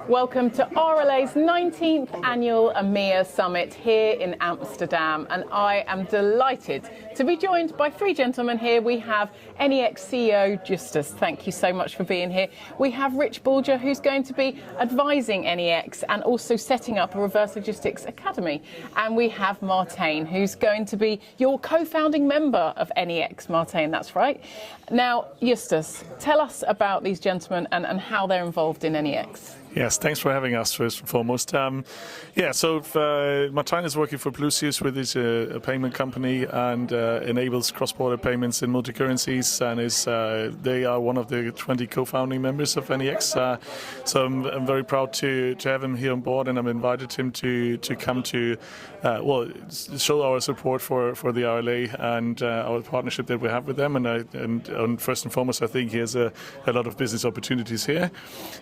Welcome to RLA's 19th annual EMEA Summit here in Amsterdam, and I am delighted to be joined by three gentlemen here. We have NeX CEO Justus, thank you so much for being here. We have Rich Bulger, who's going to be advising NeX and also setting up a reverse logistics academy. And we have Martijn, who's going to be your co-founding member of NeX. Martijn, that's right. Now, Justus, tell us about these gentlemen and how they're involved in NeX. Yes, thanks for having us, first and foremost. Martijn is working for Plusius, which is a payment company and enables cross-border payments in multi-currencies, and they are one of the 20 co-founding members of NeX. So I'm very proud to have him here on board, and I've invited him to come to show our support for the RLA and our partnership that we have with them. And first and foremost, I think he has a lot of business opportunities here.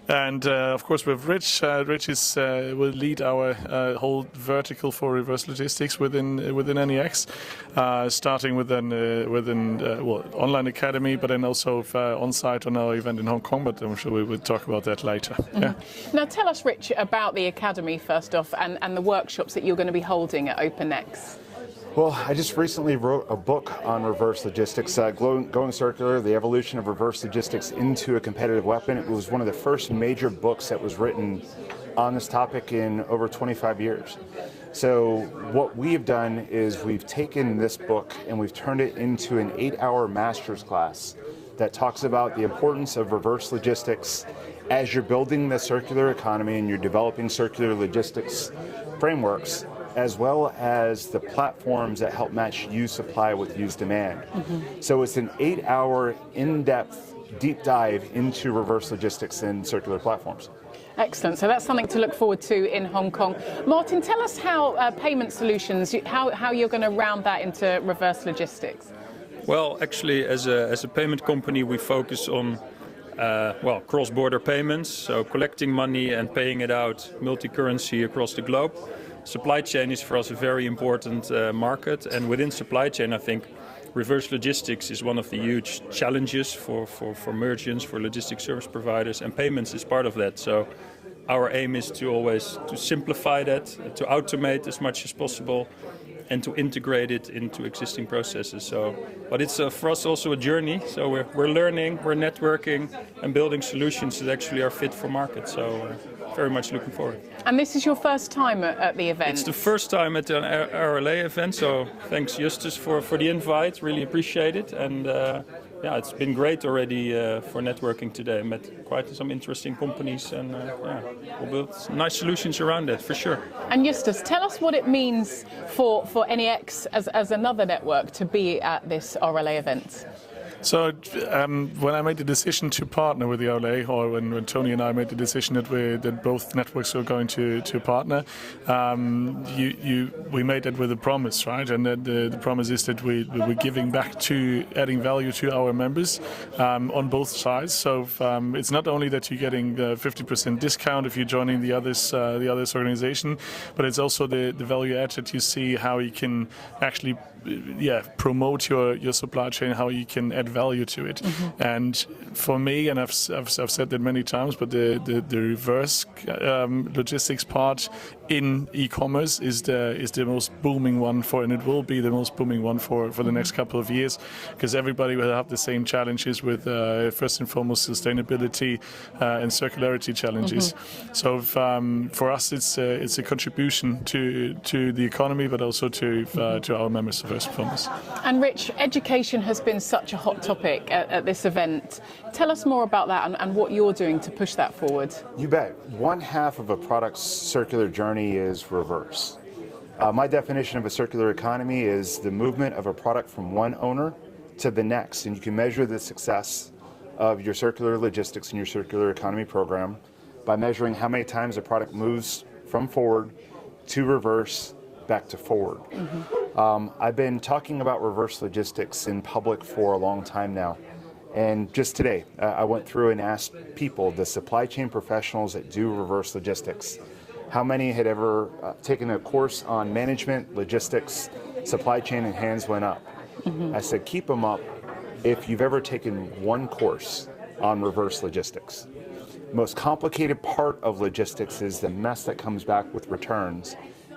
And of course, with Rich, will lead our whole vertical for reverse logistics within NeX, starting with an online academy, but then also on site on our event in Hong Kong. But I'm sure we will talk about that later. Mm-hmm. Yeah. Now, tell us, Rich, about the academy first off, and the workshops that you're going to be holding at OpenNeX. Well, I just recently wrote a book on reverse logistics, Going Circular, the evolution of reverse logistics into a competitive weapon. It was one of the first major books that was written on this topic in over 25 years. So what we've done is we've taken this book and we've turned it into an 8-hour master's class that talks about the importance of reverse logistics as you're building the circular economy and you're developing circular logistics frameworks, as well as the platforms that help match used supply with used demand. Mm-hmm. So it's an 8-hour, in-depth, deep dive into reverse logistics and circular platforms. Excellent. So that's something to look forward to in Hong Kong. Martin, tell us how payment solutions, how you're going to round that into reverse logistics. Well, actually, as a payment company, we focus on cross-border payments, so collecting money and paying it out multi-currency across the globe. Supply chain is for us a very important market, and within supply chain, I think reverse logistics is one of the huge challenges for merchants, for logistics service providers, and payments is part of that. So our aim is to simplify that, to automate as much as possible, and to integrate it into existing processes. But it's for us also a journey. So we're learning, we're networking, and building solutions that actually are fit for market. So very much looking forward. And this is your first time at the event? It's the first time at an RLA event. So thanks, Justus, for the invite. Really appreciate it. And it's been great already for networking today. Met quite some interesting companies, and we'll build nice solutions around that for sure. And Justus, tell us what it means for NeX as another network to be at this RLA event. So when I made the decision to partner with the RLA, or when Tony and I made the decision that both networks were going to partner, we made that with a promise, right? And that the promise is that we're giving back to adding value to our members on both sides. So it's not only that you're getting 50% discount if you're joining the others organization, but it's also the value add that you see how you can actually promote your supply chain, how you can add value to it. Mm-hmm. And for me, and I've said that many times, but the reverse logistics part in e-commerce is the most booming one and it will be the most booming one for the next couple of years, because everybody will have the same challenges with first and foremost sustainability and circularity challenges. Mm-hmm. So for us, it's a contribution to the economy, but also to our members first and foremost. And Rich, education has been such a hot topic at this event. Tell us more about that and what you're doing to push that forward. You bet. One half of a product's circular journey is reverse. My definition of a circular economy is the movement of a product from one owner to the next. And you can measure the success of your circular logistics and your circular economy program by measuring how many times a product moves from forward to reverse back to forward. Mm-hmm. I've been talking about reverse logistics in public for a long time now. And just today, I went through and asked people, the supply chain professionals that do reverse logistics, how many had ever taken a course on management, logistics, supply chain, and hands went up. Mm-hmm. I said, keep them up if you've ever taken one course on reverse logistics. The most complicated part of logistics is the mess that comes back with returns.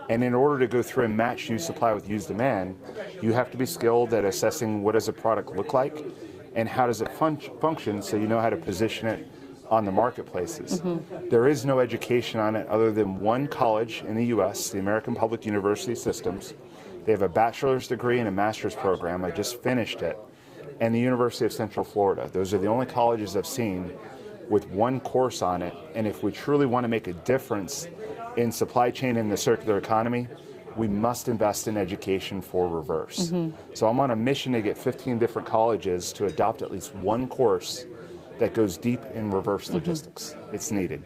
And in order to go through and match used supply with used demand, you have to be skilled at assessing what does a product look like and how does it function, so you know how to position it on the marketplaces. There is no education on it other than one college in the US, the American Public University Systems. They have a bachelor's degree and a master's program. I just finished it. And the University of Central Florida. Those are the only colleges I've seen with one course on it. And if we truly want to make a difference in supply chain and the circular economy, we must invest in education for reverse. So I'm on a mission to get 15 different colleges to adopt at least one course that goes deep in reverse logistics. It's needed.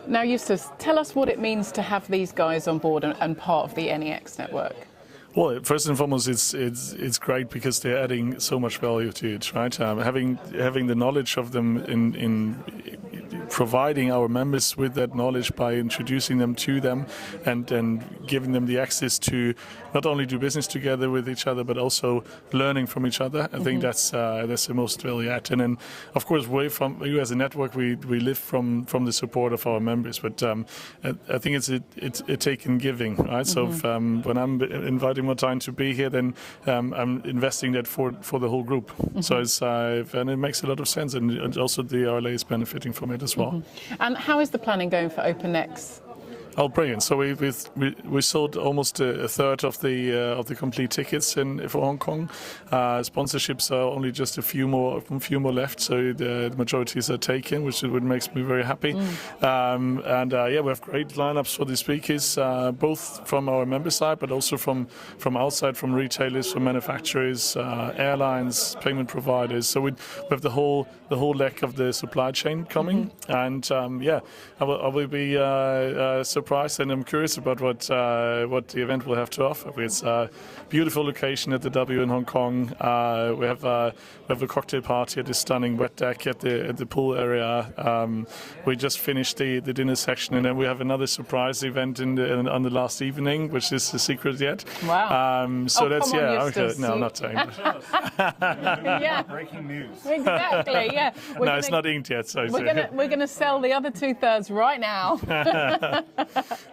Now, Justus, tell us what it means to have these guys on board and part of the NeX network. Well, first and foremost, it's great because they're adding so much value to it, right? Having the knowledge of them in providing our members with that knowledge by introducing them to them and giving them the access to not only do business together with each other but also learning from each other. I think that's the most value add. And then, of course, you as a network, we live from the support of our members. But I think it's a take and giving, right? So when I'm inviting more time to be here, then I'm investing that for the whole group. So and it makes a lot of sense, and also the RLA is benefiting from it as well. And how is the planning going for OpenNeX? Oh, brilliant! So we sold almost a third of the complete tickets for Hong Kong. Sponsorships are only just a few more left, so the majorities are taken, which makes me very happy. Yeah, we have great lineups for the speakers, both from our member side, but also from outside, from retailers, from manufacturers, airlines, payment providers. So we have the whole leg of the supply chain coming, and yeah, I will be surprised, and I'm curious about what the event will have to offer. It's a beautiful location at the W in Hong Kong. We have a cocktail party at the stunning wet deck at the pool area. We just finished the dinner section, and then we have another surprise event on the last evening, which is a secret yet. Wow! So that's come on, Justus. Okay. No, I'm not saying that. Yeah. Breaking news. Exactly. Yeah. No, it's not inked yet. So we're gonna sell the other 2/3 right now.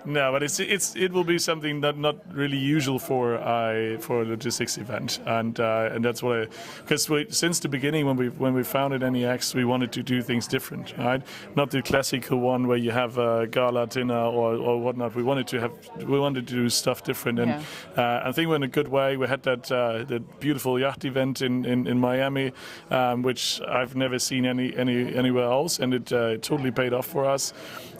No, but it will be something not really usual for a logistics event, and that's what because since the beginning when we founded NeX, we wanted to do things different, right? Not the classical one where you have a gala dinner or whatnot. We wanted to do stuff different, and I think we're in a good way. We had that beautiful yacht event in Miami, which I've never seen anywhere else, and it totally paid off for us.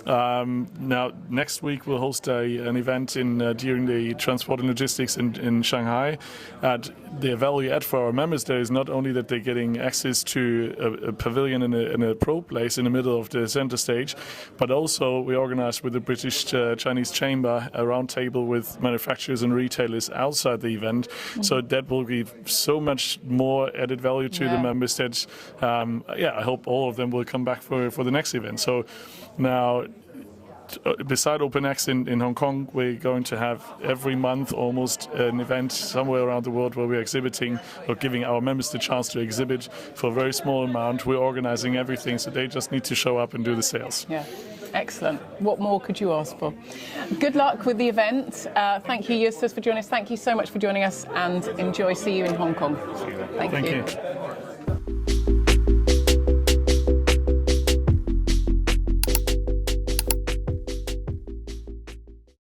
Now next week we'll host an event during the transport and logistics in Shanghai. The value add for our members there is not only that they're getting access to a pavilion in a pro place in the middle of the center stage, but also we organized with the British Chinese Chamber a roundtable with manufacturers and retailers outside the event. So that will give so much more added value to the members that I hope all of them will come back for the next event. So now, beside OpenNeX in Hong Kong, we're going to have every month almost an event somewhere around the world where we're exhibiting or giving our members the chance to exhibit for a very small amount. We're organizing everything, so they just need to show up and do the sales. Yeah. Excellent. What more could you ask for? Good luck with the event. Thank you, Justus, for joining us. Thank you so much for joining us, and enjoy. See you in Hong Kong. Thank you.